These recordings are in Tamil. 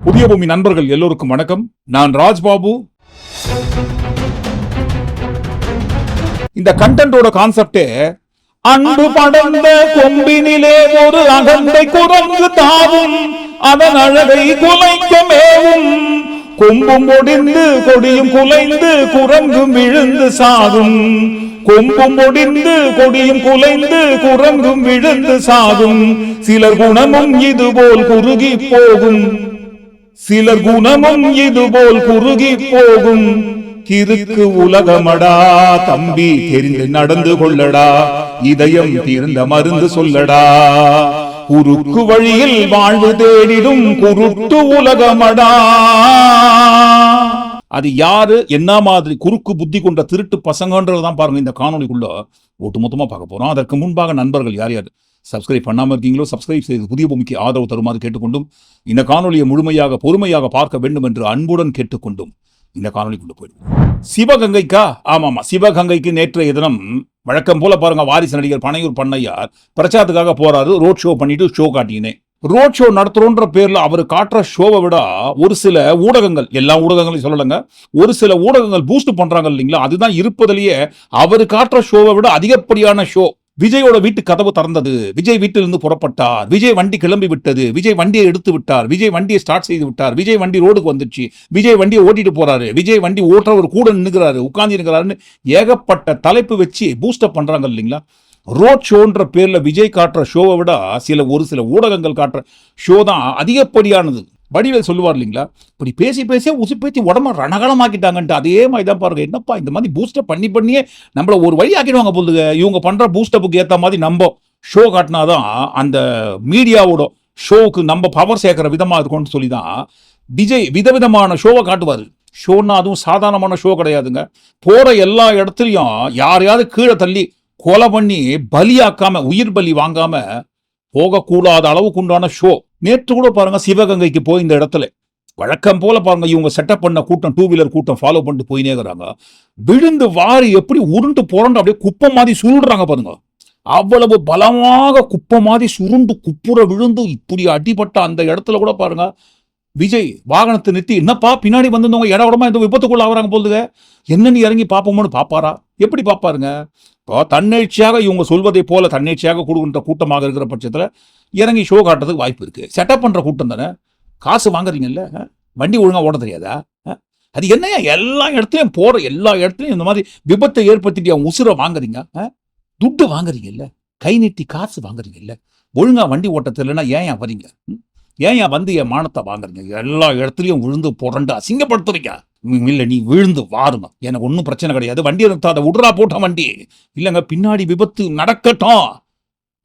புதிய பூமி நண்பர்கள் எல்லோருக்கும் வணக்கம். நான் ராஜ்பாபு. இந்த கண்டென்ட்டோட கான்செப்டே அன்பு படர்ந்த கொம்பினிலே ஒரு அகந்தை குரங்கு தாவும், அதன் அழகை குலைக்க மேவும், கொம்பும் ஒடிந்து கொடியும் குலைந்து குரங்கும் விழுந்து சாகும். கொம்பும் ஒடிந்து கொடியும் குலைந்து குரங்கும் விழுந்து சாகும். சிலர் குணமும் இதுபோல் குறுகி போகும், சிலர் குணமும் இதுபோல் குறுகி போகும். கிறுக்கு உலகமடா தம்பி, தெரிந்து நடந்து கொள்ளடா, இதயம் தீர்ந்த மருந்து சொல்லடா. குறுக்கு வழியில் வாழ்வு தேடிடும் குருட்டு உலகமடா. அது யாரு, என்ன மாதிரி குறுக்கு புத்தி கொண்ட திருட்டு பசங்கன்றதான் பாருங்க இந்த காணொலிக்குள்ள ஒட்டுமொத்தமா பார்க்க போறோம். அதற்கு முன்பாக நண்பர்கள் யார் யார் சப்ஸ்கிரைப் பண்ணாமல் இருக்கீங்களோ சப்ஸ்கிரைப் செய்து புதிய பூமிக்கு ஆதரவு தருமாறு கேட்டுக்கொண்டும், இந்த காணொலியை முழுமையாக பொறுமையாக பார்க்க வேண்டும் என்று அன்புடன் கேட்டுக்கொண்டும் இந்த காணொலி கொண்டு போயிடுவோம். சிவகங்கைக்கா? ஆமாமா, சிவகங்கைக்கு நேற்றைய தினம் வழக்கம் போல பாருங்க, வாரிசு நடிகர் பனையூர் பண்ணையார் பிரச்சாரத்துக்காக போறாரு. ரோட் ஷோ பண்ணிட்டு ஷோ காட்டினேன். ரோட் ஷோ நடத்துறோன்ற பேர்ல அவர் காட்டுற ஷோவை விட ஒரு சில ஊடகங்கள், எல்லா ஊடகங்களையும் சொல்லலைங்க, ஒரு சில ஊடகங்கள் பூஸ்ட் பண்றாங்க இல்லைங்களா, அதுதான் இருப்பதிலேயே அவர் காட்டுற ஷோவை விட அதிகப்படியான ஷோ. விஜயோட வீட்டு கதவு திறந்தது, விஜய் வீட்டிலிருந்து புறப்பட்டார், விஜய் வண்டி கிளம்பி விட்டது, விஜய் வண்டியை எடுத்து விட்டார், விஜய் வண்டியை ஸ்டார்ட் செய்து விட்டார், விஜய் வண்டி ரோடுக்கு வந்துச்சு, விஜய் வண்டியை ஓட்டிட்டு போறாரு, விஜய் வண்டி ஓட்டுறவர் கூட நின்னுக்கிறாரு, உட்கார்ந்து இருக்கிறாருன்னு ஏகப்பட்ட தலைப்பு வச்சு பூஸ்டப் பண்றாங்க இல்லைங்களா. ரோட் ஷோன்ற பேர்ல விஜய் காட்டுற ஷோவை விட ஒரு சில ஊடகங்கள் காட்டுற ஷோ தான் அதிகப்படியானது. வடிவேல் சொல்லுவார் இல்லைங்களா, இப்படி பேசி பேசியே உசுப்பேத்தி உடம்ப ரணகலமாக்கிட்டாங்கன்ட்டு. அதே மாதிரி தான் பாருங்க, என்னப்பா இந்த மாதிரி பூஸ்டப் பண்ணியே நம்மள ஒரு வழி ஆக்கிடுவாங்க போலுங்க. இவங்க பண்ற பூஸ்டப்புக்கு ஏற்ற மாதிரி நம்ம ஷோ காட்டினாதான் அந்த மீடியாவோட ஷோவுக்கு நம்ம பவர் சேர்க்கிற விதமா இருக்கும்னு சொல்லி தான் விஜய் விதவிதமான ஷோவை காட்டுவாரு. ஷோன்னா அதுவும் சாதாரணமான ஷோ கிடையாதுங்க. போற எல்லா இடத்துலையும் யாரையாவது கீழே தள்ளி கொலை பண்ணி பலியாக்காம, உயிர் பலி வாங்காம போகக்கூடாத அளவுக்கு உண்டான ஷோ. நேற்று கூட பாருங்க, சிவகங்கைக்கு போய் இந்த இடத்துல வழக்கம் போல பாருங்க, இவங்க செட்டப் பண்ண கூட்டம், டூ வீலர் கூட்டம் ஃபாலோ பண்ணிட்டு போயினே இருக்கிறாங்க. விழுந்து வாரி எப்படி உருண்டு புரண்டு அப்படியே குப்பை மாதிரி சுருடுறாங்க பாருங்க. அவ்வளவு பலமாக குப்பை மாதிரி சுருண்டு குப்புற விழுந்து இப்படி அடிபட்ட அந்த இடத்துல கூட பாருங்க, விஜய் வாகனத்தை நிறுத்தி, என்னப்பா பின்னாடி வந்திருந்தவங்க இட உடமா இந்த விபத்துக்குள்ள ஆகுறாங்க போலுங்க, என்னன்னு இறங்கி பார்ப்போம்னு பாப்பாரா? எப்படி பாப்பாருங்க? இப்போ தன்னெழுச்சியாக இவங்க சொல்வதை போல தன்னெழுச்சியாக கொடுக்கின்ற கூட்டமாக இருக்கிற பட்சத்தில் இறங்கி ஷோ காட்டுறதுக்கு வாய்ப்பு இருக்கு. செட்டப் பண்ற கூட்டம் தானே, காசு வாங்குறீங்கல்ல, வண்டி ஒழுங்கா ஓட தெரியாதா? அது என்னையா எல்லா இடத்துலையும் போற எல்லா இடத்துலையும் இந்த மாதிரி விபத்தை ஏற்படுத்திட்டு அவங்க உசுரை வாங்குறீங்க, துட்டு வாங்குறீங்கல்ல, கை நீட்டி காசு வாங்குறீங்கல்ல, ஒழுங்கா வண்டி ஓட்ட தெரியலன்னா ஏன் வரீங்க? ஏன் வந்து என் மானத்தை வாங்குறீங்க? எல்லா இடத்துலையும் விழுந்து புரண்டு அசிங்கப்படுத்துறீங்க. இல்ல, நீ விழுந்து வாருங்க, எனக்கு ஒன்றும் பிரச்சனை கிடையாது, வண்டியை நிறுத்தாத, விடுறா போட்ட வண்டி இல்லைங்க, பின்னாடி விபத்து நடக்கட்டும்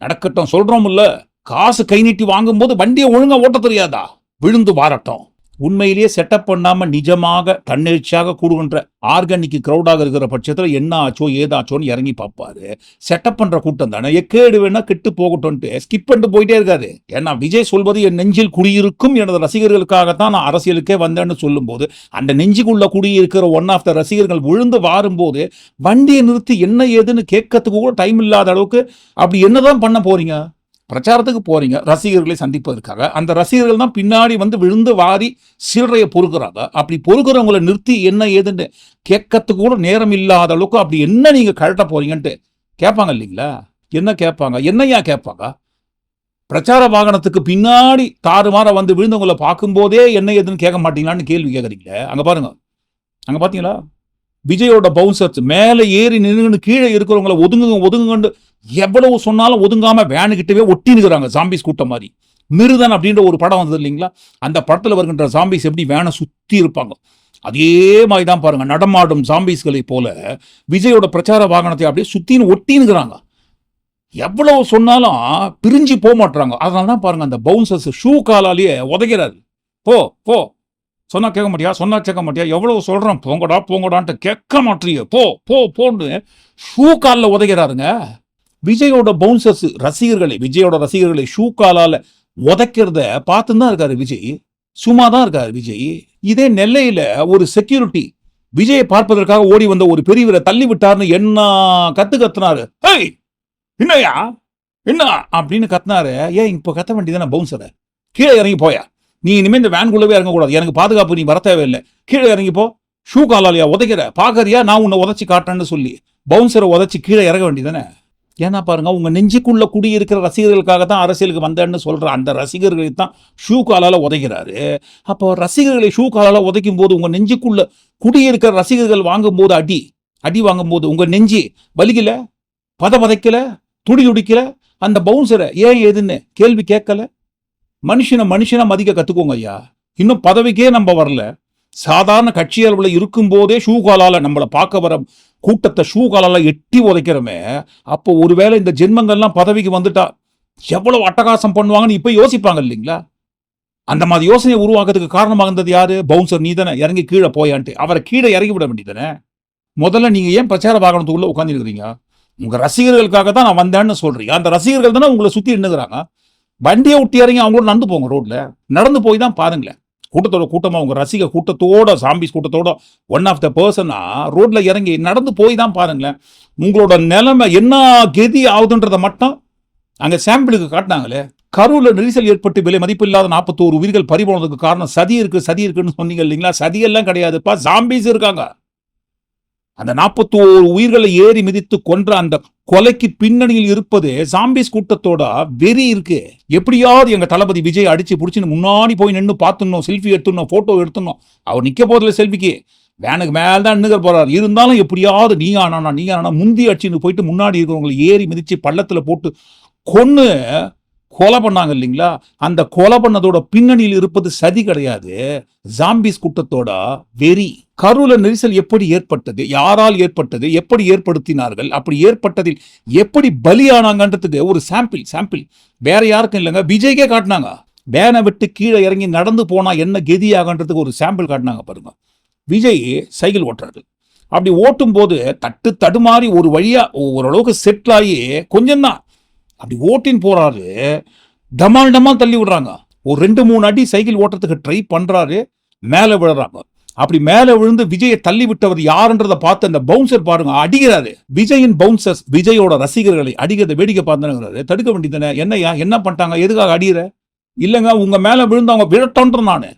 நடக்கட்டும் சொல்றோம்ல. காசு கை நீட்டி வாங்கும் போது வண்டியை ஒழுங்கா ஓட்ட தெரியாதா? விழுந்து வாரட்டும். உண்மையிலேயே செட்டப் பண்ணாம நிஜமாக தன்னெழுச்சியாக கூடுகின்ற ஆர்கானிக் கிரௌடாக இருக்கிற பட்சத்தில் என்ன ஆச்சோ ஏதாச்சோன்னு இறங்கி பார்ப்பாரு. செட்டப் பண்ற கூட்டம் தானே, எக்கேடு வேணா கெட்டு போகட்டும்ட்டு ஸ்கிப் பண்ணிட்டு போயிட்டே இருக்காரு. ஏன்னா விஜய் சொல்வது என் நெஞ்சில் குடியிருக்கும் எனது ரசிகர்களுக்காகத்தான் நான் அரசியலுக்கே வந்தேன்னு சொல்லும் போது, அந்த நெஞ்சுக்குள்ள குடியிருக்கிற ஒன் ஆஃப் த ரசிகர்கள் விழுந்து வாரும்போது வண்டியை நிறுத்தி என்ன ஏதுன்னு கேட்கறதுக்கு கூட டைம் இல்லாத அளவுக்கு அப்படி என்னதான் பண்ண போறீங்க? பிரச்சாரத்துக்கு போறீங்க ரசிகர்களை சந்திப்பதற்காக, அந்த ரசிகர்கள் தான் பின்னாடி வந்து விழுந்து வாரி சில்லறையை பொறுக்கிறாங்க. அப்படி பொறுக்கிறவங்களை நிறுத்தி என்ன ஏதுன்னு கேட்கறதுக்கு கூட நேரம் இல்லாத அளவுக்கு அப்படி என்ன நீங்க கழட்ட போறீங்கன்ட்டு கேட்பாங்க இல்லைங்களா. என்ன கேட்பாங்க? என்னையா கேட்பாங்க? பிரச்சார வாகனத்துக்கு பின்னாடி தாறுமாற வந்து விழுந்தவங்களை பார்க்கும்போதே என்ன ஏதுன்னு கேட்க மாட்டீங்களான்னு கேள்வி கேட்குறீங்களே. அங்க பாருங்க, அங்க பாத்தீங்களா, விஜயோட பவுன்சர்ஸ் மேலே ஏறி நின்று கீழே இருக்கிறவங்களை ஒதுங்குங்கன்னு எவ்வளவு சொன்னாலும் ஒதுங்காம வேனுகிட்டவே ஒட்டினுக்கிறாங்க, ஜாம்பிஸ் கூட்டம் மாதிரி. மிருதன் அப்படின்ற ஒரு படம் வந்தது இல்லைங்களா, அந்த படத்தில் வருகின்ற ஜாம்பிஸ் எப்படி வேனை சுத்தி இருப்பாங்க, அதே மாதிரி தான் பாருங்க, நடமாடும் ஜாம்பிஸ்களை போல விஜயோட பிரச்சார வாகனத்தை அப்படியே சுத்தின்னு ஒட்டினுக்கிறாங்க. எவ்வளவு சொன்னாலும் பிரிஞ்சு போக மாட்டாங்க. அதனால தான் பாருங்க, அந்த பவுன்சர்ஸ் ஷூ காலாலேயே உதைக்கிறாரு. போ போ சொன்னா கேட்க மாட்டியா, சொன்னா கேட்க மாட்டியா, எவ்வளவு சொல்றேன் போங்கடா போங்கடான்ட்டு கேட்க மாட்டீங்க, போ போ போன்னு ஷூ காலில் உதைக்கிறாருங்க. விஜயோட பவுன்சர்ஸ் ரசிகர்களை, விஜயோட ரசிகர்களை ஷூ காலால உதைக்கிறத பார்த்துன்னு தான் இருக்காரு விஜய். சும்மா தான் இருக்காரு விஜய். இதே நெல்லையில ஒரு செக்யூரிட்டி விஜயை பார்ப்பதற்காக ஓடி வந்த ஒரு பெரியவரை தள்ளி விட்டார்னு என்ன கத்துனாரு. ஏய் என்னையா என்ன அப்படின்னு கத்தினாரு. ஏன் இப்ப கத்த வேண்டியதானே பவுன்சரை, கீழே இறங்கி போயா, நீ இனிமே இந்த வேன்குள்ளவே இறங்கக்கூடாது, எனக்கு பாதுகாப்பு நீ வர தேவையில்லை, கீழே இறங்கிப்போ, ஷூ காலாலியா உதைக்கிற, பாக்கறியா நான் உன்னை உதச்சி காட்டுறேன்னு சொல்லி பவுன்சரை உதச்சி கீழே இறங்க வேண்டியதானே. ஏன்னா பாருங்க, உங்க நெஞ்சுக்குள்ள குடியிருக்கிற ரசிகர்களுக்காக தான் அரசியலுக்கு வந்தேன்னு சொல்ற அந்த ரசிகர்களை தான் ஷூ காலால உதைக்கிறாரு. அப்போ ரசிகர்களை ஷூ காலால உதைக்கும் போது உங்க நெஞ்சுக்குள்ள குடியிருக்கிற ரசிகர்கள் வாங்கும்போது அடி வாங்கும்போது உங்க நெஞ்சு வலிக்கல, பதைக்கல, துடிக்கல? அந்த பவுன்சரை ஏன் ஏதுன்னு கேள்வி கேட்கல? மனுஷனை மதிக்க கத்துக்கோங்க ஐயா. இன்னும் பதவிக்கே நம்ம வரல, சாதாரண கட்சி அளவில் இருக்கும் போதே ஷூ காலால நம்மளை பார்க்க வர கூட்டத்தை ஷூ காலால எட்டி உதைக்கிறோமே. அப்போ ஒருவேளை இந்த ஜென்மங்கள்லாம் பதவிக்கு வந்துட்டா எவ்வளவு அட்டகாசம் பண்ணுவாங்கன்னு இப்ப யோசிப்பாங்க இல்லைங்களா? அந்த மாதிரி யோசனையை உருவாக்குறதுக்கு காரணமாக இருந்தது யாரு? பவுன்சர். நீ தானே இறங்கி கீழே போயான்ட்டு அவரை கீழே இறங்கி விட வேண்டியதானே. முதல்ல நீங்க ஏன் பிரச்சார வாகனத்துக்குள்ள உட்காந்துருக்கிறீங்க? உங்க ரசிகர்களுக்காக தான் நான் வந்தேன்னு சொல்றீங்க. அந்த ரசிகர்கள் தானே உங்களை சுத்தி நின்னுக்கிறாங்க. வண்டியை விட்டு இறங்கி அவங்களோட நடந்து போங்க, ரோட்ல நடந்து போய் தான் பாருங்களேன். கூட்டமா உங்க ரசிக கூட்டத்தோட, சாம்பிஸ் கூட்டத்தோட ஒன் ஆஃப் த பர்சனா ரோட்ல இறங்கி நடந்து போய் தான் பாருங்களேன். உங்களோட நிலைமை என்ன கெதி ஆகுதுன்றத மட்டும் அங்க சாம்பிளுக்கு காட்டினாங்களே. கரூர்ல நெரிசல் ஏற்பட்டு விலை மதிப்பில்லாத 41 உயிர்கள் பறிபோனதுக்கு காரணம் சதி இருக்குன்னு சொன்னீங்க இல்லைங்களா? சதியெல்லாம் கிடையாதுப்பா, சாம்பிஸ் இருக்காங்க. அந்த 41 உயிர்களை ஏறி மிதித்து கொன்ற அந்த கொலைக்கு பின்னணியில் இருப்பது சாம்பிஸ் கூட்டத்தோட வெறி இருக்கு. எப்படியாவது எங்க தளபதி விஜய் அடிச்சு புடிச்சுன்னு முன்னாடி போய் நின்று பார்த்துடணும், செல்ஃபி எடுத்துடணும், போட்டோ எடுத்துடணும். அவர் நிக்க போதில்லை செல்ஃபிக்கு, வேனுக்கு மேல்தான் நின்னுக போறாரு. இருந்தாலும் எப்படியாவது நீ ஆனா முந்தி அடிச்சுன்னு போயிட்டு முன்னாடி இருக்கிறவங்களை ஏறி மிதிச்சு பள்ளத்துல போட்டு கொன்னு கொலை பண்ணாங்க இல்லைங்களா? அந்த கொலை பண்ணதோட பின்னணியில் இருப்பது சதி கிடையாது, ஜாம்பிஸ் கூட்டத்தோட வெறி. கரூர்ல நெரிசல் எப்படி ஏற்பட்டது, யாரால் ஏற்பட்டது, எப்படி ஏற்படுத்தினார்கள், அப்படி ஏற்பட்டதில் எப்படி பலியானாங்கன்றதுக்கு ஒரு சாம்பிள் வேற யாருக்கும் இல்லைங்க, விஜய்க்கே காட்டினாங்க. வேனை விட்டு கீழே இறங்கி நடந்து போனா என்ன கெதியாகன்றதுக்கு ஒரு சாம்பிள் காட்டினாங்க பாருங்க. விஜய் சைக்கிள் ஓட்டுறாரு. அப்படி ஓட்டும் போது தடுமாறி ஒரு வழியா ஓரளவுக்கு செட்டில் ஆகி கொஞ்சம் தான் அப்படி ஓட்டின்னு போறாரு. டமால் தள்ளி விடுறாங்க. ஒரு 2-3 அடி சைக்கிள் ஓட்டுறதுக்கு ட்ரை பண்றாரு, மேல விழுறாங்க. அப்படி மேல விழுந்து விஜயை தள்ளி விட்டவர் யாருன்றதை பார்த்து அந்த பவுன்சர் பாருங்க அடிக்கிறாரு. விஜயின் பவுன்சர்ஸ் விஜயோட ரசிகர்களை அடிக்கிறத வேடிக்கை பார்த்துறாரு. தடுக்க வேண்டியதானே. என்னையா என்ன பண்ணிட்டாங்க, எதுக்காக அடிக்கிற? இல்லைங்க, உங்க மேல விழுந்தவங்க விழட்டோன்ற நானு.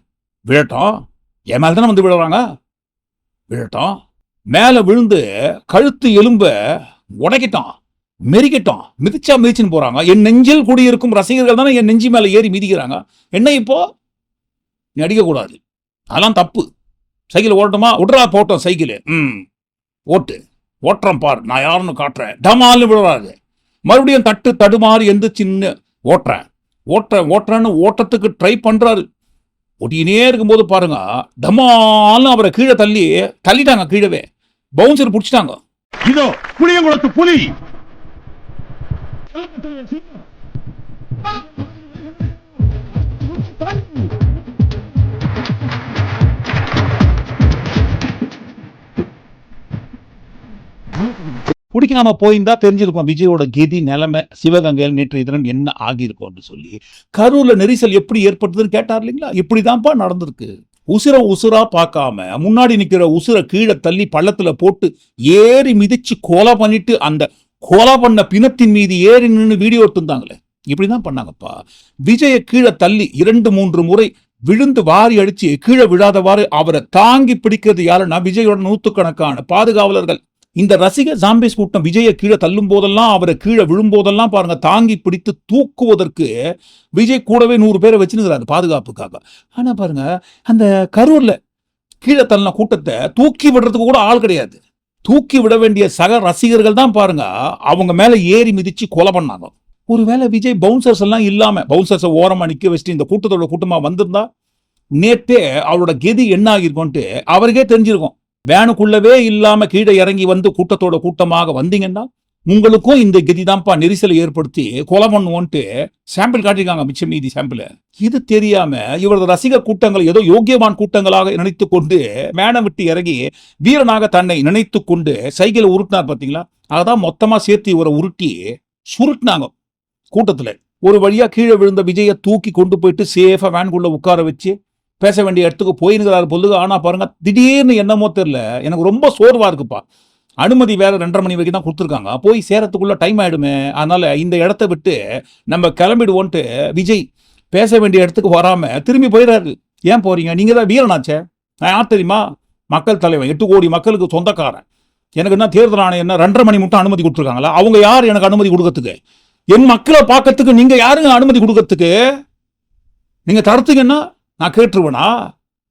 விழட்டும், என் மேல தானே வந்து விழுறாங்க, விழட்டும். மேல விழுந்து கழுத்து எலும்ப உடைக்கிட்டான், மெரிக்கட்டும், மிதிச்சுன்னு போறாங்க. என் நெஞ்சில் குடியிருக்கும் ரசிகர்கள் தானே என் நெஞ்சி மேல ஏறி மிதிக்கிறாங்க. என்ன இப்போ நீ அடிக்க கூடாது, அதெல்லாம் தப்பு. சைக்கிள் ஓட்டமா, விட்றா போட்டோம் சைக்கிள், ஓட்டுறேன் பாரு, நான் யாருன்னு காட்டுறேன். டமால்னு விழுறாரு. மறுபடியும் தடுமாறி எந்திரிச்சின்னு ஓட்டுறேன்னு ஓட்டத்துக்கு ட்ரை பண்றாரு. ஒட்டினே இருக்கும்போது பாருங்க, டமால்னு அவரை கீழே தள்ளிட்டாங்க. கீழவே பவுன்சர் பிடிச்சிட்டாங்க. இதோ புளியங்குளத்து புலி. பிடிக்காம போயிருந்தா தெரிஞ்சிருக்கும் விஜயோட கெதி நிலைமை சிவகங்கையில் நேற்றைய தினம் என்ன ஆகியிருக்கும் சொல்லி. கரூர்ல நெரிசல் எப்படி ஏற்பட்டதுன்னு கேட்டார் இல்லைங்களா? இப்படிதான்ப்பா நடந்திருக்கு. உசுரா பார்க்காம முன்னாடி நிக்கிற உசுரை கீழே தள்ளி பள்ளத்துல போட்டு ஏறி மிதிச்சு கொலை பண்ணிட்டு அந்த கொலை பண்ண பிணத்தின் மீது ஏறி நின்று வீடியோ எடுத்துருந்தாங்களே, இப்படிதான் பண்ணாங்கப்பா. விஜய கீழே தள்ளி 2-3 முறை விழுந்து வாரி அடிச்சு கீழே விழாதவாறு அவரை தாங்கி பிடிக்கிறது யாருன்னா விஜயோட 100கணக்கான பாதுகாவலர்கள். இந்த ரசிக ஜாம்பிஸ் கூட்டம் விஜயை கீழே தள்ளும் போதெல்லாம், அவரை கீழே விழும் போதெல்லாம் பாருங்க தாங்கி பிடித்து தூக்குவதற்கு விஜய் கூடவே 100 பேரை வச்சுருக்கிறாரு பாதுகாப்புக்காக. ஆனா பாருங்க, அந்த கரூர்ல கீழே தள்ளின கூட்டத்தை தூக்கி விடுறதுக்கு கூட ஆள் கிடையாது. தூக்கி விட வேண்டிய சக ரசிகர்கள் தான் பாருங்க அவங்க மேல ஏறி மிதிச்சு கொலை பண்ணாங்க. ஒருவேளை விஜய் பவுன்சர்ஸ் எல்லாம் இல்லாம பவுன்சர்ஸை ஓரமா நிக்க வச்சுட்டு இந்த கூட்டத்தோட கூட்டமா வந்திருந்தா நேற்றே அவரோட கெதி என்ன ஆகிருக்கும்ட்டு அவருக்கே தெரிஞ்சிருக்கும். வேனுக்குள்ளவே இல்லாம கீழே இறங்கி வந்து கூட்டத்தோட கூட்டமாக வந்தீங்கன்னா உங்களுக்கும் இந்த கெதிதான்ப்பா நெரிசலை ஏற்படுத்தி கொலை பண்ணுவோன்ட்டு சாம்பிள் காட்டிருக்காங்க, மிச்சம் மீதி சாம்பிள். இது தெரியாம இவரது ரசிகர் கூட்டங்களை ஏதோ யோக்கியமான கூட்டங்களாக நினைத்து கொண்டு மேனை விட்டு இறங்கி வீரனாக தன்னை நினைத்து கொண்டு சைக்கிளை உருட்டினார் பார்த்தீங்களா? அதான் மொத்தமா சேர்த்து இவரை உருட்டி சுருட்டினாங்க கூட்டத்துல. ஒரு வழியா கீழே விழுந்த விஜயை தூக்கி கொண்டு போயிட்டு சேஃபா வேனுக்குள்ள உட்கார வச்சு பேச வேண்டிய இடத்துக்கு போயிருக்கிறாரு பொழுது. ஆனா பாருங்க, திடீர்னு என்னமோ தெரியல, எனக்கு ரொம்ப சோர்வா இருக்குப்பா, அனுமதி வேற 2:30 மணி வரைக்கும் தான் கொடுத்துருக்காங்க, போய் சேரத்துக்குள்ள டைம் ஆயிடுமே, அதனால இந்த இடத்த விட்டு நம்ம கிளம்பிடுவோன்ட்டு விஜய் பேச வேண்டிய இடத்துக்கு வராம திரும்பி போயிடாரு. ஏன் போறீங்க? நீங்க தான் வீரனாச்சே. நான் யார் தெரியுமா? மக்கள் தலைவன், 8 கோடி மக்களுக்கு சொந்தக்காரன். எனக்கு என்ன தேர்தல் ஆணையம் என்ன 2.5 மணி மட்டும் அனுமதி கொடுத்துருக்காங்களா? அவங்க யார் எனக்கு அனுமதி கொடுக்கறதுக்கு? என் மக்களை பார்க்கறதுக்கு நீங்க யாருங்க அனுமதி கொடுக்கறதுக்கு? நீங்க தடுத்தீங்கன்னா நான் கேட்டுருவேனா?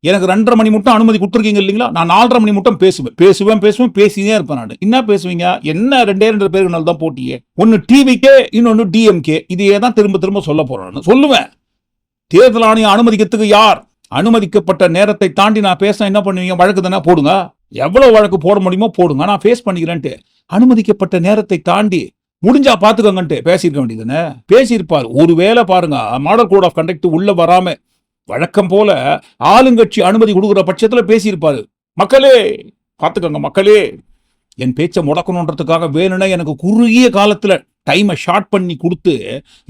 எனக்கு 2.5 மணி மட்டும் அனுமதி கொடுத்துருக்கீங்க இல்லைங்களா? நான் 4.5 மணி மட்டும் பேசுவேன் பேசினே இருப்பேன். நான் என்ன பேசுவீங்க? என்ன 2 பேருக்கு தான் போட்டியே. ஒன்னு டிவிக்கே, இன்னொன்னு டிஎம்கே. இதையே தான் திரும்ப திரும்ப சொல்ல போறேன். சொல்லுவேன். தேர்தல் ஆணையம் அனுமதிக்கிறதுக்கு யார்? அனுமதிக்கப்பட்ட நேரத்தை தாண்டி நான் பேச என்ன பண்ணுவீங்க? வழக்கு தானே போடுங்க. எவ்வளவு வழக்கு போட முடியுமோ போடுங்க, நான் ஃபேஸ் பண்ணிக்கிறேன்ட்டு. அனுமதிக்கப்பட்ட நேரத்தை தாண்டி முடிஞ்சா பாத்துக்கோங்கன்ட்டு பேசியிருக்க வேண்டியதுன்னு பேசியிருப்பார். ஒருவேளை பாருங்க, மாடல் கோட் ஆஃப் கண்டக்ட் உள்ள வராம வழக்கம் போல ஆளுங்கட்சி அனுமதி கொடுக்குற பட்சத்துல பேசியிருப்பாரு. மக்களே பாத்துக்கோங்க, மக்களே என் பேச்சை முடக்கணுன்றதுக்காக வேணும்னா எனக்கு குறுகிய காலத்துல டைமை ஷார்ட் பண்ணி கொடுத்து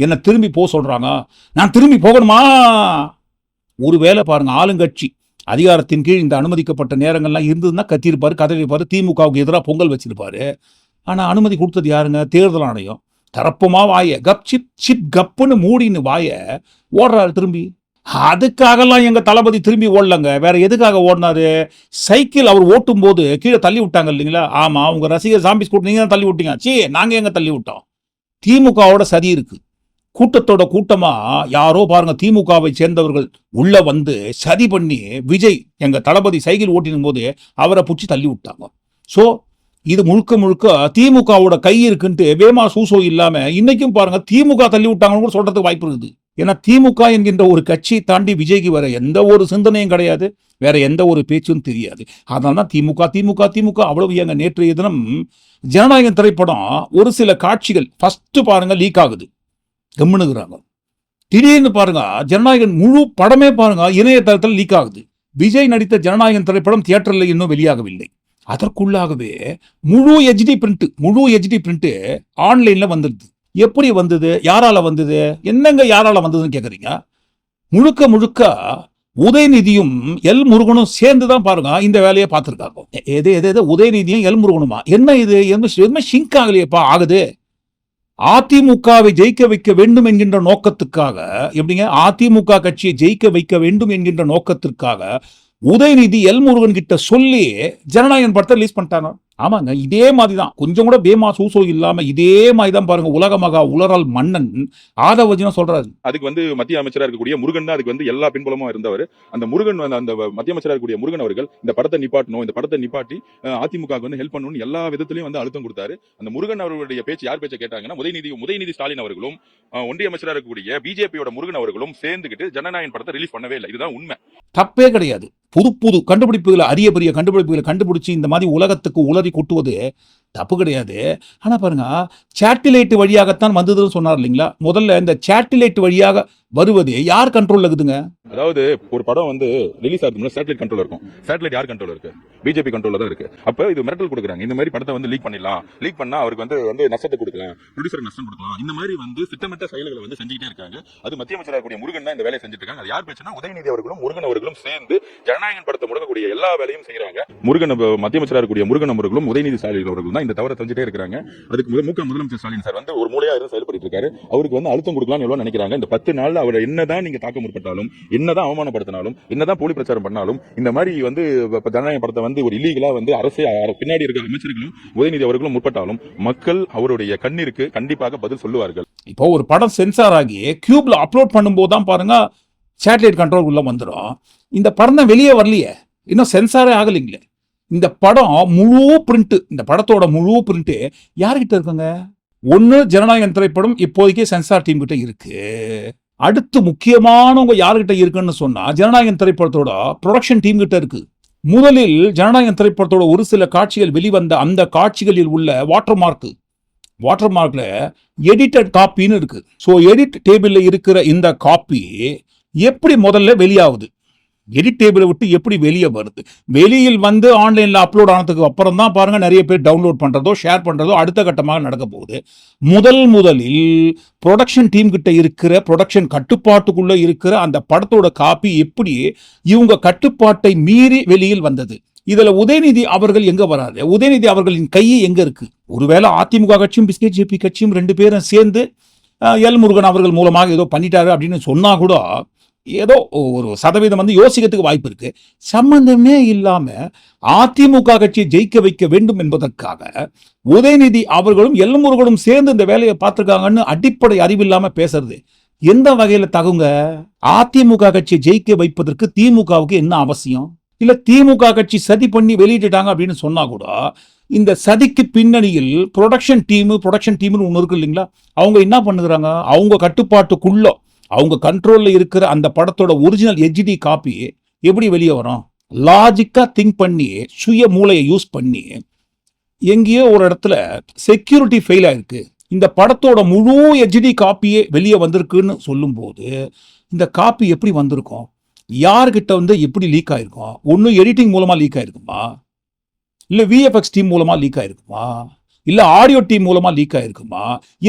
என்னை திரும்பி போக சொல்றாங்க. நான் திரும்பி போகணுமா? ஒருவேளை பாருங்க, ஆளுங்கட்சி அதிகாரத்தின் கீழ் இந்த அனுமதிக்கப்பட்ட நேரங்கள்லாம் இருந்ததுன்னா கத்திருப்பாரு, கதறிப்பாரு, திமுகவுக்கு எதிராக பொங்கல் வச்சிருப்பாரு. ஆனா அனுமதி கொடுத்தது யாருங்க? தேர்தல் ஆணையம். தரப்புமா வாய கப் சிப் சிப் கப்புன்னு மூடின்னு வாய ஓடுறாரு திரும்பி. அதுக்காகலாம் எங்க தளபதி திரும்பி ஓடலங்க. வேற எதுக்காக ஓடினாரு? சைக்கிள் அவர் ஓட்டும் போது கீழே தள்ளி விட்டாங்க இல்லைங்களா? ஆமா, உங்க ரசிகர் சாம்பிஸ் கூட்டம் நீங்க தான் தள்ளி விட்டீங்க. நாங்க எங்க தள்ளி விட்டோம்? திமுகவோட சதி இருக்கு. கூட்டத்தோட கூட்டமா யாரோ பாருங்க திமுகவை சேர்ந்தவர்கள் உள்ள வந்து சதி பண்ணி விஜய் எங்க தளபதி சைக்கிள் ஓட்டினும் போது அவரை புடிச்சு தள்ளி விட்டாங்க. சோ இது முழுக்க முழுக்க திமுகவோட கை இருக்குன்ட்டு வேமா சூசோ இல்லாம இன்னைக்கும் பாருங்க திமுக தள்ளி விட்டாங்கன்னு கூட சொல்றதுக்கு வாய்ப்பு இருக்குது. ஏன்னா திமுக என்கின்ற ஒரு கட்சியை தாண்டி விஜய்க்கு வர எந்த ஒரு சிந்தனையும் கிடையாது, வேற எந்த ஒரு பேச்சும் தெரியாது. அதனால்தான் திமுக திமுக திமுக அவ்வளவு. எங்க நேற்றைய தினம் ஜனநாயகம் திரைப்படம் ஒரு சில காட்சிகள் ஃபர்ஸ்ட் பாருங்க லீக் ஆகுது, கம்முனுக்குறாங்க. திடீர்னு பாருங்க ஜனநாயகன் முழு படமே பாருங்க இணையதளத்தில் லீக் ஆகுது. விஜய் நடித்த ஜனநாயகன் திரைப்படம் தியேட்டர்ல இன்னும் வெளியாகவில்லை. அதற்குள்ளாகவே முழு ஹெச்டி பிரிண்ட் ஆன்லைன்ல வந்துடுது. எப்படி வந்தது? யாரால வந்தது? என்னங்க யாரால வந்ததுன்னு கேக்குறீங்க? முழுக்க முழுக்க உதயநிதியும் எல் முருகனும் சேர்ந்துதான் பாருங்க இந்த வேலையை பார்த்திருக்காங்க. எது உதயநிதியும் எல் முருகனுமா? என்ன இது? எதுவுமே ஷிங்க் ஆகலையப்பா. ஆகுது. அதிமுகவை ஜெயிக்க வைக்க வேண்டும் என்கின்ற நோக்கத்துக்காக, எப்படிங்க அதிமுக கட்சியை ஜெயிக்க வைக்க வேண்டும் என்கின்ற நோக்கத்திற்காக உதயநிதி எல் முருகன் கிட்ட சொல்லி ஜனநாயகன் படத்தை ரிலீஸ் பண்ணிட்டாங்க. ஆமாங்க, இதே மாதிரிதான், கொஞ்சம் கூட பேமா சூசோ இல்லாம இதே மாதிரிதான் பாருங்க உலக மகா உலரால் மன்னன் ஆதவஜனம் சொல்றாரு. அதுக்கு மத்திய அமைச்சரா இருக்கக்கூடிய முருகன் தான் அதுக்கு எல்லா பின்புலமும் இருந்தவர். அந்த முருகன் அந்த மத்திய அமைச்சரா இருக்கக்கூடிய முருகன் அவர்கள் இந்த படத்தை நிப்பாட்டணும், இந்த படத்தை நிப்பாட்டி அதிமுக ஹெல்ப் பண்ணணும் எல்லா விதத்திலையும் அழுத்தம் கொடுத்தாரு. அந்த முருகன் அவர்களுடைய பேச்சு யார் பேச்சை கேட்டாங்கன்னா உதயநிதி ஸ்டாலின் அவர்களும் ஒன்றிய அமைச்சரா இருக்கக்கூடிய பிஜேபியோட முருகன் அவர்களும் சேர்ந்துகிட்டு ஜனநாயகன் படத்தை ரிலீஸ் பண்ணவே இல்லை. இதுதான் உண்மை. தப்பே கிடையாது. புது கண்டுபிடிப்புகளை, அரிய பெரிய கண்டுபிடிப்புகளை கண்டுபிடிச்சு இந்த மாதிரி உலகத்துக்கு உளறி கொட்டுவது தப்பு கிடையாது. ஆனா பாருங்க, சேட்டிலைட் வழியாகத்தான் வந்ததுன்னு சொன்னார் இல்லைங்களா? முதல்ல இந்த சேட்டிலைட் வழியாக வருவது யார் கண்ட்ரோல்ல இருக்குதுங்க? அதாவது ஒரு படம் ரிலீஸ் ஆகுது, சேட்டலைட் கண்ட்ரோல் இருக்கும். சேட்டலைட் யார் கண்ட்ரோல் இருக்கு? பிஜேபி கண்ட்ரோல்ல தான் இருக்கு. அப்ப இது மிரட்டல் கொடுக்குறாங்க. இந்த மாதிரி படத்தை லீக் பண்ணிடலாம், லீக் பண்ணா அவருக்கு நஷ்டத்தை கொடுக்கலாம், ப்ரொடியூசருக்கு நஷ்டம் கொடுக்கலாம். இந்த மாதிரி திட்டமிட்ட செயல்களை செஞ்சுக்கிட்டே இருக்காங்க. அது மத்திய அமைச்சராக கூடிய முருகன் தான் இந்த வேலையை செஞ்சுட்டு இருக்காங்க. அது யார் பேச்சுன்னா உதயநிதி அவர்களும் முருகன் அவர்களும் சேர்ந்து ஜனநாயகன் படத்தை முடக்கக்கூடிய எல்லா வேலையும் செய்யறாங்க. முருகன் மத்திய அமைச்சராக இருக்கக்கூடிய முருகன் அவர்களும் உதயநிதி ஸ்டாலின் அவர்களும் தான் இந்த தவறை செஞ்சுட்டே இருக்காங்க. அதுக்கு முதலமைச்சர் ஸ்டாலின் சார் ஒரு மூலையா இருந்து செயல்பட்டு இருக்காரு. அவருக்கு அழுத்தம் கொடுக்கலாம்னு எவ்வளவு நினைக்கிறாங்க. இந்த 10 நாள்ல அவர் என்னதான் நீங்க தாக்க முற்பட்டாலும், என்னதான் அவமானப்படுத்தினாலும், என்னதான் போலி பிரச்சாரம் பண்ணாலும், இந்த மாதிரி ஜனநாயக படத்தை ஒரு இல்லீகலா அரசே பின்னாடி இருக்கிற அமைச்சர்களும் உதயநிதி அவர்களும் முற்பட்டாலும் மக்கள் அவருடைய கண்ணீருக்கு கண்டிப்பாக பதில் சொல்லுவார்கள். இப்போ ஒரு படம் சென்சார் ஆகி கியூப்ல அப்லோட் பண்ணும்போது தான் பாருங்க சேட்டலைட் கண்ட்ரோல் உள்ள வந்துடும். இந்த படம் தான் வெளியே வரலையே, இன்னும் சென்சாரே ஆகலைங்களே. இந்த படம் முழு பிரிண்ட், இந்த படத்தோட முழு பிரிண்ட் யார்கிட்ட இருக்குங்க? ஒன்னு ஜனநாயகன் திரைப்படம் இப்போதைக்கு சென்சார் டீம் கிட்ட இருக்கு. அடுத்து முக்கியமானவங்க யார்கிட்ட இருக்குன்னு சொன்னா ஜனநாயகன் திரைப்படத்தோட ப்ரொடக்ஷன் டீம் கிட்ட இருக்கு. முதலில் ஜனநாயகன் திரைப்படத்தோட ஒரு சில காட்சிகள் வெளிவந்த அந்த காட்சிகளில் உள்ள வாட்டர் மார்க்ல எடிட்டட் காப்பின்னு இருக்கு. ஸோ எடிட் டேபிள்ல இருக்கிற இந்த காப்பி எப்படி முதல்ல வெளியாகுது, எடிட் டேபிளை விட்டு எப்படி வெளியே வருது, வெளியில் ஆன்லைன்ல அப்லோட் ஆனதுக்கு அப்புறம் தான் பாருங்க நிறைய பேர் டவுன்லோட் பண்றதோ ஷேர் பண்றதோ அடுத்த கட்டமாக நடக்க போகுது. முதலில் ப்ரொடக்ஷன் டீம் கிட்ட இருக்கிற, ப்ரொடக்ஷன் கட்டுப்பாட்டுக்குள்ள இருக்கிற அந்த படத்தோட காப்பி எப்படி இவங்க கட்டுப்பாட்டை மீறி வெளியில் வந்தது. இதுல உதயநிதி அவர்கள் எங்க வராது? உதயநிதி அவர்களின் கை எங்க இருக்கு? ஒருவேளை அதிமுக கட்சியும் பிஸ்கெட் ஜேபி கட்சியும் 2 பேரும் சேர்ந்து எல் முருகன் அவர்கள் மூலமாக ஏதோ பண்ணிட்டாரு அப்படின்னு சொன்னா கூட ஏதோ ஒரு சதவீதம் வந்து யோசிக்கிறதுக்கு வாய்ப்பு இருக்கு. சம்பந்தமே இல்லாம அதிமுக கட்சியை ஜெயிக்க வைக்க வேண்டும் என்பதற்காக உதயநிதி அவர்களும் எல் முருகனும் சேர்ந்து இந்த வேலையை பார்த்திருக்காங்கன்னு அடிப்படை அறிவில்லாம பேசுறது எந்த வகையில தகுங்க? அதிமுக கட்சியை ஜெயிக்க வைப்பதற்கு திமுகவுக்கு என்ன அவசியம்? இல்ல திமுக கட்சி சதி பண்ணி வெளியிட்டுட்டாங்க அப்படின்னு சொன்னா கூட இந்த சதிக்கு பின்னணியில் ப்ரொடக்ஷன் டீம்னு ஒன்று இருக்கு இல்லைங்களா, அவங்க என்ன பண்ணுறாங்க, அவங்க கட்டுப்பாட்டுக்குள்ள அவங்க கண்ட்ரோல்ல இருக்கிற அந்த படத்தோட ஒரிஜினல் HD காப்பி எப்படி வெளியே வரும்? லாஜிக்கா திங்க் பண்ணி சுய மூளையை யூஸ் பண்ணி எங்கேயோ ஒரு இடத்துல செக்யூரிட்டி ஃபெயில் ஆயிருக்கு, இந்த படத்தோட முழு HD காப்பியே வெளியே வந்திருக்குன்னு சொல்லும்போது இந்த காப்பி எப்படி வந்திருக்கும்? யார்கிட்ட வந்து எப்படி லீக் ஆயிருக்கும்? ஒன்னும் எடிட்டிங் மூலமா லீக் ஆயிருக்குமா, இல்ல VFX டீம் மூலமா லீக் ஆயிருக்குமா, இல்ல ஆடியோ டீம் மூலமா லீக் ஆயிருக்குமா,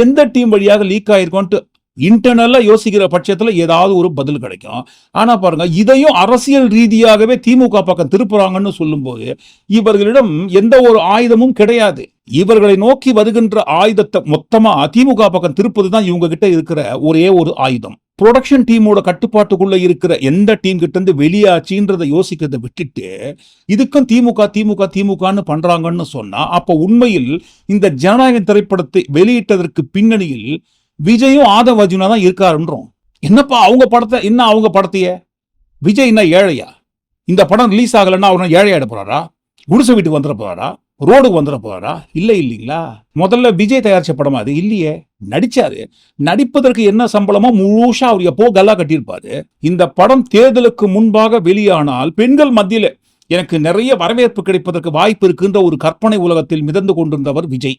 எந்த டீம் வழியாக லீக் ஆயிருக்கும்ட்டு இன்டர்னலா யோசிக்கிற பட்சத்துல ஏதாவது ஒரு பதில் கிடைக்கும். ஆனா பாருங்க, இதையும் அரசியல் ரீதியாகவே திமுக பக்கம் திருப்புறாங்கன்னு சொல்லும்போது இவர்களிடம் எந்த ஒரு ஆயுதமும் கிடையாது. இவர்களை நோக்கி வருகின்ற ஆயுதத்தை மொத்தமா திமுக பக்கம் திருப்பதுதான் இவங்க கிட்ட இருக்கிற ஒரே ஒரு ஆயுதம். ப்ரொடக்ஷன் டீமோட கட்டுப்பாட்டுக்குள்ள இருக்கிற எந்த டீம் கிட்ட இருந்து வெளியாச்சுன்றதை யோசிக்கிறதை விட்டுட்டு இதுக்கும் திமுகன்னு பண்றாங்கன்னு சொன்னா அப்ப உண்மையில் இந்த ஜனநாயக திரைப்படத்தை வெளியிட்டதற்கு பின்னணியில் விஜயும் ஆதவ் அர்ஜுனா தான் இருக்காருன்றோம். என்னப்பா அவங்க படத்தையே விஜய் என்ன ஏழையா? இந்த படம் ரிலீஸ் ஆகலைன்னா அவர் ஏழையாட போறாரா? குடிசை வீட்டுக்கு வந்துட போறாரா? ரோடுக்கு வந்துட போறாரா? இல்லைங்களா? முதல்ல விஜய் தயாரிச்ச படமா அது இல்லையே. நடிச்சாரு, நடிப்பதற்கு என்ன சம்பளமோ முழுசா அவர் எப்போ கல்லா கட்டியிருப்பாரு. இந்த படம் தேர்தலுக்கு முன்பாக வெளியானால் பெண்கள் மத்தியில எனக்கு நிறைய வரவேற்பு கிடைப்பதற்கு வாய்ப்பு இருக்குன்ற ஒரு கற்பனை உலகத்தில் மிதந்து கொண்டிருந்தவர் விஜய்.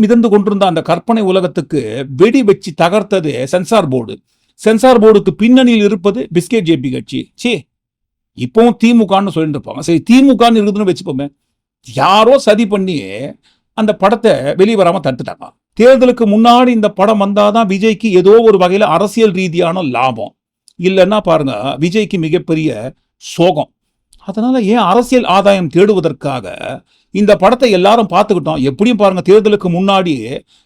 மிதந்து கொண்டிருந்த அந்த கற்பனை உலகத்துக்கு வெடி வச்சு தகர்த்தது சென்சார் போர்டு. சென்சார் போர்டுக்கு பின்னணியில் இருப்பது பிஸ்கெட் ஜேபி கட்சி. இப்பவும் திமுகன்னு சொல்லிட்டு இருப்பாங்க. சரி, திமுகன்னு இருக்குதுன்னு வச்சுப்போமே, யாரோ சதி பண்ணி அந்த படத்தை வெளியே வராம தடுத்துட்டாங்க. தேர்தலுக்கு முன்னாடி இந்த படம் வந்தாதான் விஜய்க்கு ஏதோ ஒரு வகையில அரசியல் ரீதியான லாபம், இல்லைன்னா பாருங்க விஜய்க்கு மிகப்பெரிய சோகம். அதனால ஏன் அரசியல் ஆதாயம் தேடுவதற்காக இந்த படத்தை எல்லாரும் பார்த்துக்கிட்டோம். எப்படியும் பாருங்க, தேர்தலுக்கு முன்னாடி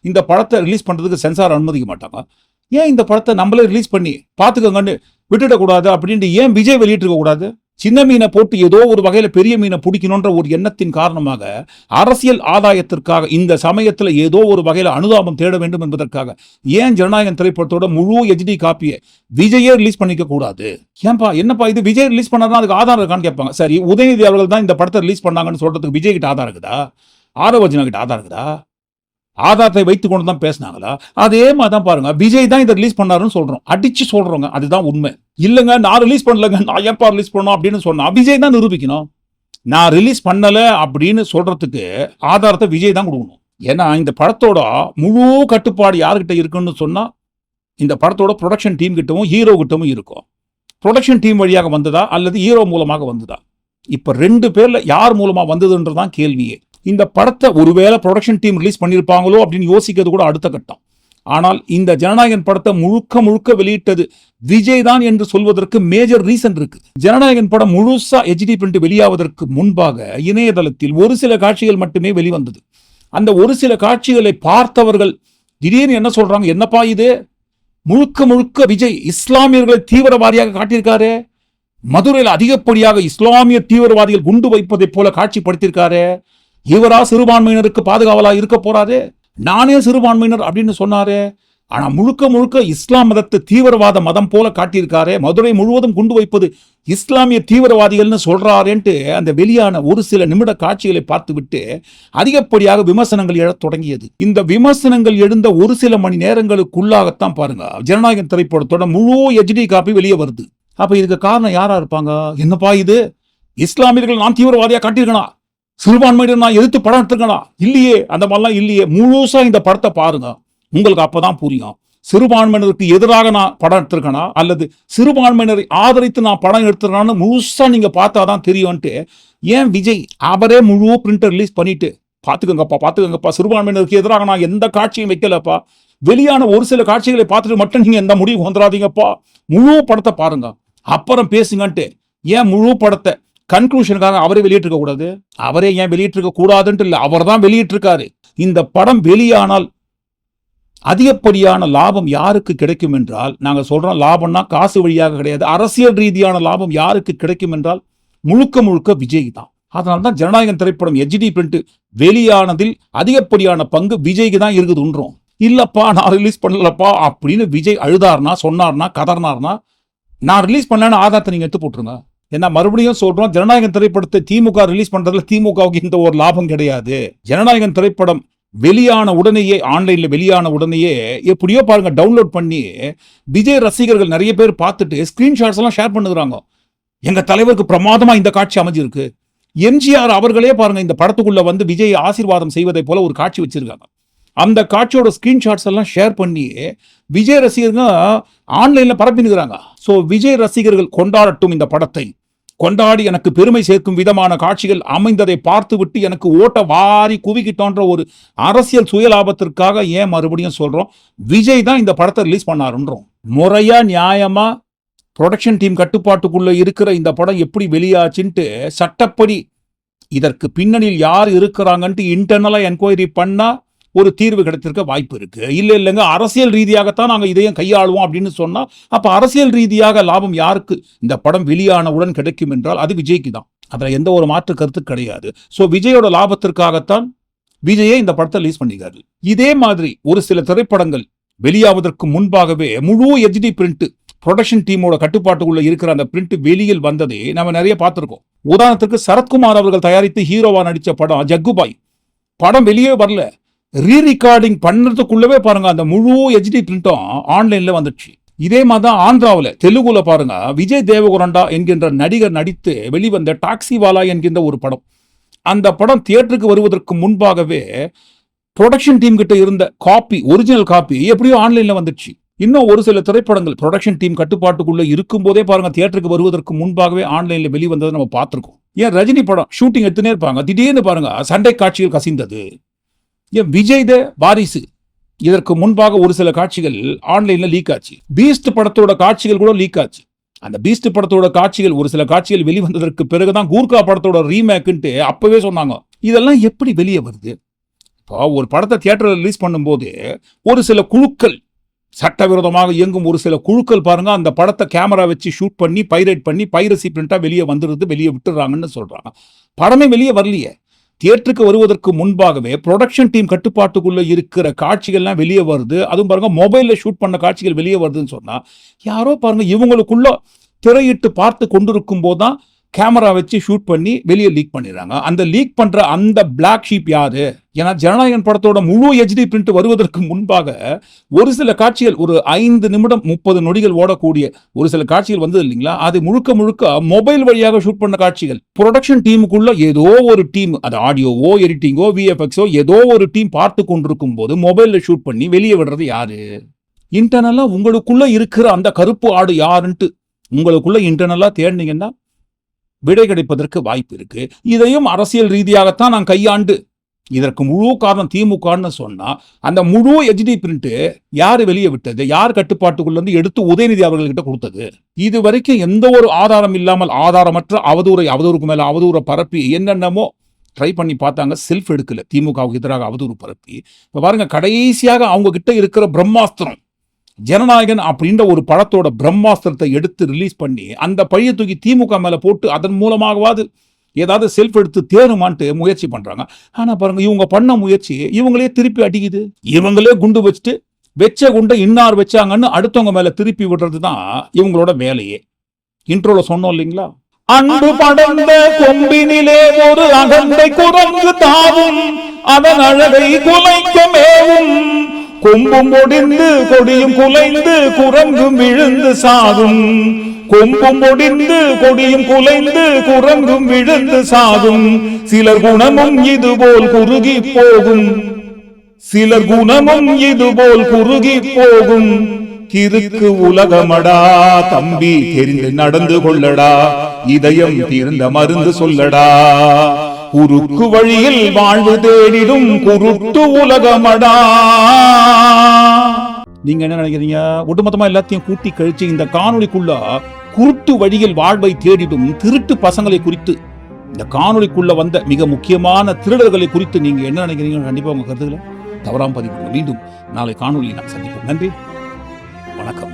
இந்த படத்தை ரிலீஸ் பண்றதுக்கு சென்சார் அனுமதிக்க மாட்டாங்க. ஏன் இந்த படத்தை நம்மளே ரிலீஸ் பண்ணி பார்த்துக்கோங்கன்னு விட்டுடக்கூடாது அப்படின்ட்டு ஏன் விஜய் வெளியிட்டிருக்க கூடாது? சின்ன மீனை போட்டு ஏதோ ஒரு வகையில பெரிய மீனை பிடிக்கணுன்ற ஒரு எண்ணத்தின் காரணமாக அரசியல் ஆதாயத்திற்காக இந்த சமயத்துல ஏதோ ஒரு வகையில அனுதாபம் தேட வேண்டும் என்பதற்காக ஏன் ஜனநாயகம் திரைப்படத்தோட முழு HD காப்பியை விஜயே ரிலீஸ் பண்ணிக்க கூடாது? ஏன்பா என்னப்பா இது விஜய் ரிலீஸ் பண்ணாதான் அதுக்கு ஆதாரம் இருக்கான்னு கேட்பாங்க. சரி, உதயநிதி அவர்கள் தான் இந்த படத்தை ரிலீஸ் பண்ணாங்கன்னு சொல்றதுக்கு விஜய் கிட்ட ஆதாரம் இருக்குதா? ஆதவ் அர்ஜுனா கிட்ட ஆதாரம் இருக்குதா? ஆதாரத்தை வைத்துக் கொண்டு தான் பேசினாங்களா? அதே மாதிரி தான் பாருங்க, விஜய் தான் இதை ரிலீஸ் பண்ணாருன்னு சொல்றோம், அடிச்சு சொல்றோங்க, அதுதான் உண்மை. இல்லைங்க நான் ரிலீஸ் பண்ணலங்க, நான் ஏன்பா ரிலீஸ் பண்ணணும் அப்படின்னு சொன்னா விஜய் தான் நிரூபிக்கணும். நான் ரிலீஸ் பண்ணல அப்படின்னு சொல்றதுக்கு ஆதாரத்தை விஜய் தான் கொடுக்கணும். ஏன்னா இந்த படத்தோட முழு கட்டுப்பாடு யாருக்கிட்ட இருக்குன்னு சொன்னா இந்த படத்தோட ப்ரொடக்ஷன் டீம் கிட்டவும் ஹீரோ கிட்டவும் இருக்கும். ப்ரொடக்ஷன் டீம் வழியாக வந்ததா அல்லது ஹீரோ மூலமாக வந்ததா? இப்ப 2 பேர்ல யார் மூலமா வந்ததுன்றதான் கேள்வியே. இந்த படத்தை ஒருவேளை ப்ரொடக்ஷன் டீம் ரிலீஸ் பண்ணியிருப்பாங்களோ அப்படின்னு யோசிக்கிறது கூட அடுத்த கட்டம். ஆனால் இந்த ஜனநாயகன் படத்தை முழுக்க வெளியிட்டது விஜய் தான் என்று சொல்வதற்கு மேஜர் ரீசன் இருக்கு. ஜனநாயகன் படம் முழுசா HD பிரிண்ட் வெளியாவதற்கு முன்பாக இணையதளத்தில் ஒரு சில காட்சிகள் மட்டுமே வெளிவந்தது. அந்த ஒரு சில காட்சிகளை பார்த்தவர்கள் திடீர்னு என்ன சொல்றாங்க, என்னப்பா இது முழுக்க விஜய் இஸ்லாமியர்களை தீவிரவாதியாக காட்டியிருக்காரு, மதுரையில் அதிகப்படியாக இஸ்லாமிய தீவிரவாதிகள் குண்டு வைப்பதை போல காட்சிப்படுத்தியிருக்காரு, இவரா சிறுபான்மையினருக்கு பாதுகாவலா இருக்க போறாரு, நானே சிறுபான்மையினர் அப்படின்னு சொன்னாரு, ஆனா முழுக்க இஸ்லாம் மதத்தை தீவிரவாத மதம் போல காட்டியிருக்காரு, மதுரை முழுவதும் குண்டு வைப்பது இஸ்லாமிய தீவிரவாதிகள்னு சொல்றாருன்ட்டு அந்த வெளியான ஒரு சில நிமிட காட்சிகளை பார்த்துவிட்டு அதிகப்படியாக விமர்சனங்கள் எழத் தொடங்கியது. இந்த விமர்சனங்கள் எழுந்த ஒரு சில மணி நேரங்களுக்குள்ளாகத்தான் பாருங்க ஜனநாயகம் திரைப்படத்தோட முழு HD காப்பி வெளியே வருது. அப்ப இதுக்கு காரணம் யாரா இருப்பாங்க? என்னப்பா இது இஸ்லாமியர்கள் நான் தீவிரவாதியா காட்டியிருக்கனா, சிறுபான்மையினர் நான் எதிர்த்து படம் எடுத்துக்கனா? இல்லையே, அந்த மாதிரிலாம் இல்லையே. முழுசா இந்த படத்தை பாருங்க, உங்களுக்கு அப்பதான் புரியும். சிறுபான்மையினருக்கு எதிராக நான் படம் எடுத்திருக்கனா அல்லது சிறுபான்மையினரை ஆதரித்து நான் படம் எடுத்துருக்கான்னு முழுசா நீங்க பார்த்தாதான் தெரியும்ட்டு ஏன் விஜய் அவரே முழு பிரிண்டர் ரிலீஸ் பண்ணிட்டு பாத்துக்கங்கப்பா சிறுபான்மையினருக்கு எதிராக நான் எந்த காட்சியும் வைக்கலப்பா, வெளியான ஒரு சில காட்சிகளை பார்த்துட்டு மட்டும் நீங்க எந்த முடிவு வந்துடாதீங்கப்பா, முழு படத்தை பாருங்க அப்புறம் பேசுங்கன்ட்டு ஏன் முழு படத்தை கன்க்ளூஷனுக்காக அவரே வெளியிட்டிருக்க கூடாது? அவரே ஏன் வெளியிட்டிருக்க கூடாதுன்ட்டு இல்லை, அவர் தான் வெளியிட்டிருக்காரு. இந்த படம் வெளியானால் அதிகப்படியான லாபம் யாருக்கு கிடைக்கும் என்றால், நாங்க சொல்றோம் லாபம்னா காசு வழியாக கிடையாது, அரசியல் ரீதியான லாபம் யாருக்கு கிடைக்கும் என்றால் முழுக்க முழுக்க விஜய் தான். அதனால்தான் ஜனநாயகன் திரைப்படம் HD பிரிண்ட் வெளியானதில் அதிகப்படியான பங்கு விஜய்க்கு தான் இருக்குதுன்றோம். இல்லப்பா நான் ரிலீஸ் பண்ணலப்பா அப்படின்னு விஜய் அழுதார்னா, சொன்னார்னா, கதர்னார்னா, நான் ரிலீஸ் பண்ணலன்னு ஆதாரத்தை நீங்க எடுத்து போட்டுருங்க. ஏன்னா மறுபடியும் சொல்றோம், ஜனநாயகன் திரைப்படத்தை திமுக ரிலீஸ் பண்றதுல திமுகவுக்கு இந்த ஒரு லாபம் கிடையாது. ஜனநாயகன் திரைப்படம் வெளியான உடனேயே, ஆன்லைன்ல வெளியான உடனேயே எப்படியோ பாருங்க டவுன்லோட் பண்ணி விஜய் ரசிகர்கள் நிறைய பேர் பார்த்துட்டு ஸ்கிரீன்ஷாட்ஸ் எல்லாம் ஷேர் பண்ணுறாங்க. எங்க தலைவருக்கு பிரமாதமா இந்த காட்சி அமைஞ்சிருக்கு. எம்ஜிஆர் அவர்களே பாருங்க இந்த படத்துக்குள்ள வந்து விஜய் ஆசீர்வாதம் செய்வதை போல ஒரு காட்சி வச்சிருக்காங்க. அந்த காட்சியோட ஸ்கிரீன்ஷாட்ஸ் எல்லாம் ஷேர் பண்ணி விஜய் ரசிகர்கள் ஆன்லைன்ல பரப்பினுக்கிறாங்க. ஸோ விஜய் ரசிகர்கள் கொண்டாடட்டும் இந்த படத்தை. கொண்டாடி எனக்கு பெருமை சேர்க்கும் விதமான காட்சிகள் அமைந்ததை பார்த்துவிட்டு எனக்கு ஓட்ட வாரி குவிக்கிட்டோன்ற ஒரு அரசியல் சுயலாபத்திற்காக ஏன் மறுபடியும் சொல்றோம், விஜய் தான் இந்த படத்தை ரிலீஸ் பண்ணாருன்றோம். முறையா நியாயமா ப்ரொடக்ஷன் டீம் கட்டுப்பாட்டுக்குள்ள இருக்கிற இந்த படம் எப்படி வெளியாச்சுன்ட்டு சட்டப்படி இதற்கு பின்னணியில் யார் இருக்கிறாங்கன்ட்டு இன்டர்னலா என்கொயரி பண்ணா ஒரு தீர்வு கிடைத்திருக்க வாய்ப்பு இருக்கு. இல்லைங்க அரசியல் ரீதியாகத்தான் நாங்கள் இதையும் கையாளுவோம் அப்படின்னு சொன்னா, அப்ப அரசியல் ரீதியாக லாபம் யாருக்கு இந்த படம் வெளியானவுடன் கிடைக்கும் என்றால் அது விஜய்க்கு தான். அதுல எந்த ஒரு மாற்று கருத்து கிடையாது. ஸோ விஜயோட லாபத்திற்காகத்தான் விஜயே இந்த படத்தை ரிலீஸ் பண்ணிக்காரு. இதே மாதிரி ஒரு சில திரைப்படங்கள் வெளியாவதற்கு முன்பாகவே முழு HD பிரிண்ட் ப்ரொடக்ஷன் டீமோட கட்டுப்பாட்டுக்குள்ள இருக்கிற அந்த பிரிண்ட் வெளியில் வந்ததை நம்ம நிறைய பார்த்திருக்கோம். உதாரணத்துக்கு சரத்குமார் அவர்கள் தயாரித்து ஹீரோவா நடிச்ச படம் ஜக்குபாய் படம் வெளியே வரல, ரீரிகார்டிங் பண்ணதுக்குள்ளவே பாருங்க அந்த முழு HD பிரிண்ட்டும் ஆன்லைன்ல வந்துடுச்சு. இதே மாதிரி தான் ஆந்திராவில் தெலுங்குல பாருங்க விஜய் தேவகுரண்டா என்கின்ற நடிகர் நடித்து வெளிவந்த டாக்ஸிவாலா என்கின்ற ஒரு படம். அந்த படம் தியேட்டருக்கு வருவதற்கு முன்பாகவே ப்ரொடக்ஷன் டீம் கிட்ட இருந்த காப்பி, ஒரிஜினல் காப்பி எப்படியோ ஆன்லைன்ல வந்துடுச்சு. இன்னும் ஒரு சில திரைப்படங்கள் ப்ரொடக்ஷன் டீம் கட்டுப்பாட்டுக்குள்ள இருக்கும் போதே பாருங்க தியேட்டருக்கு வருவதற்கு முன்பாகவே ஆன்லைன்ல வெளிவந்ததை நம்ம பார்த்திருக்கோம். ஏன் ரஜினி படம் ஷூட்டிங் எடுத்துனே இருப்பாங்க, திடீர்னு பாருங்க சண்டை காட்சிகள் கசிந்தது. ஏன் விஜய் வாரிசு இதற்கு முன்பாக ஒரு சில காட்சிகள் ஆன்லைன்ல லீக் ஆச்சு. பீஸ்ட் படத்தோட காட்சிகள் கூட லீக் ஆச்சு. அந்த பீஸ்ட் படத்தோட காட்சிகள் ஒரு சில காட்சிகள் வெளிவந்ததற்கு பிறகுதான் கூர்கா படத்தோட ரீமேக்குன்ட்டு அப்பவே சொன்னாங்க. இதெல்லாம் எப்படி வெளியே வருது? இப்போ ஒரு படத்தை தியேட்டர்ல ரிலீஸ் பண்ணும்போது ஒரு சில குழுக்கள், சட்டவிரோதமாக இயங்கும் ஒரு சில குழுக்கள் பாருங்க அந்த படத்தை கேமரா வச்சு ஷூட் பண்ணி பைரேட் பண்ணி பைரசி பிரிண்டா வெளியே வந்துருது, வெளியே விட்டுறாங்கன்னு சொல்றாங்க. படமே வெளியே வரலையே. தியேட்டருக்கு வருவதற்கு முன்பாகவே ப்ரொடக்ஷன் டீம் கட்டுப்பாட்டுக்குள்ள இருக்கிற காட்சிகள்லாம் வெளியே வருது. அதுவும் பாருங்க மொபைல்ல ஷூட் பண்ண காட்சிகள் வெளியே வருதுன்னு சொன்னா யாரோ பாருங்க இவங்களுக்குள்ள திரையிட்டு பார்த்து கொண்டிருக்கும் போதுதான் கேமரா வச்சு ஷூட் பண்ணி வெளியே லீக் பண்ணிடுறாங்க. அந்த லீக் பண்ற அந்த பிளாக் ஷீப் யாரு? ஏன்னா ஜனநாயகன் படத்தோட முழு HD பிரிண்ட் வருவதற்கு முன்பாக ஒரு சில காட்சிகள் ஒரு 5 நிமிடம் 30 நொடிகள் ஓடக்கூடிய ஒரு சில காட்சிகள் வந்தது இல்லைங்களா, அது முழுக்க முழுக்க மொபைல் வழியாக ஷூட் பண்ண காட்சிகள். ப்ரொடக்ஷன் டீமுக்குள்ள ஏதோ ஒரு டீம், அது ஆடியோவோ எடிட்டிங்கோ VFXஓ ஏதோ ஒரு டீம் பார்த்து கொண்டிருக்கும் போது மொபைல்ல ஷூட் பண்ணி வெளியே விடுறது யாரு? இன்டர்னலா உங்களுக்குள்ள இருக்கிற அந்த கருப்பு ஆடு யாருன்ட்டு உங்களுக்குள்ள இன்டர்னலா தேடினீங்கன்னா விடை கிடைப்பதற்கு வாய்ப்பு இருக்கு. இதையும் அரசியல் ரீதியாகத்தான் நான் கையாண்டு இதற்கு முழு காரணம் திமுகன்னு சொன்னா அந்த முழு HD பிரிண்ட் யாரு வெளியே விட்டது, யார் கட்டுப்பாட்டுக்குள்ள இருந்து எடுத்து உதயநிதி அவர்கள்கிட்ட கொடுத்தது? இது வரைக்கும் எந்த ஒரு ஆதாரம் இல்லாமல் ஆதாரமற்ற அவதூறுக்கு மேல அவதூறை பரப்பி என்னென்னமோ ட்ரை பண்ணி பார்த்தாங்க, செல்ஃப் எடுக்கல. திமுகவுக்கு எதிராக அவதூறு பரப்பி இப்ப பாருங்க கடைசியாக அவங்க கிட்ட இருக்கிற பிரம்மாஸ்திரம் ஜனநாயகன் அப்படின்ற ஒரு படத்தோட பிரம்மாஸ்திரத்தை எடுத்து ரிலீஸ் பண்ணி அந்த பழிய தூக்கி திமுக மேல போட்டு அதன் மூலமாகவாது ஏதாவது செல்ஃப் எடுத்து தேருமான்ட்டு முயற்சி பண்றாங்க. ஆனா பாருங்க இவங்க பண்ண முயற்சி இவங்களே திருப்பி அடிக்குது. இவங்களே குண்டு வச்சுட்டு வெச்ச குண்டை இன்னார் வச்சாங்கன்னு அடுத்தவங்க மேல திருப்பி விடுறதுதான் இவங்களோட வேலையே. இன்ட்ரோல சொன்னோம் இல்லைங்களா, அன்பு படர்ந்த கொம்பினிலே ஒரு அகந்தை குரங்கு தாவும், அதன் அழகை குலைக்க மேவும், கொம்பும் ஒடிந்து கொடியும் குலைந்து குரங்கும் விழுந்து சாகும், கொம்பும் ஒடிந்து கொடியும் குலைந்து குரங்கும் விழுந்து சாகும், சிலர் குணமும் இதுபோல் குறுகி போகும், சிலர் குணமும் இதுபோல் குறுகி போகும், கிறுக்கு உலகமடா தம்பி தெரிந்து நடந்து கொள்ளடா, இதயம் தீர்ந்த மருந்து சொல்லடா, குறுக்கு வழியில் வாழ்வு தேடிடும் குருட்டு உலகமடா. நீங்க என்ன நினைக்கிறீங்க? ஒட்டுமொத்தமா எல்லாத்தையும் கூட்டி கழிச்சு இந்த காணொளிக்குள்ள குருட்டு வழியில் வாழ்வை தேடிடும் திருட்டு பசங்களை குறித்து, இந்த காணொளிக்குள்ள வந்த மிக முக்கியமான திருடர்களை குறித்து நீங்க என்ன நினைக்கிறீங்க? கண்டிப்பா உங்க கருத்துக்களை தவறாம பதிவு. மீண்டும் நாளை காணொலியை நாம் சந்திப்போம். நன்றி, வணக்கம்.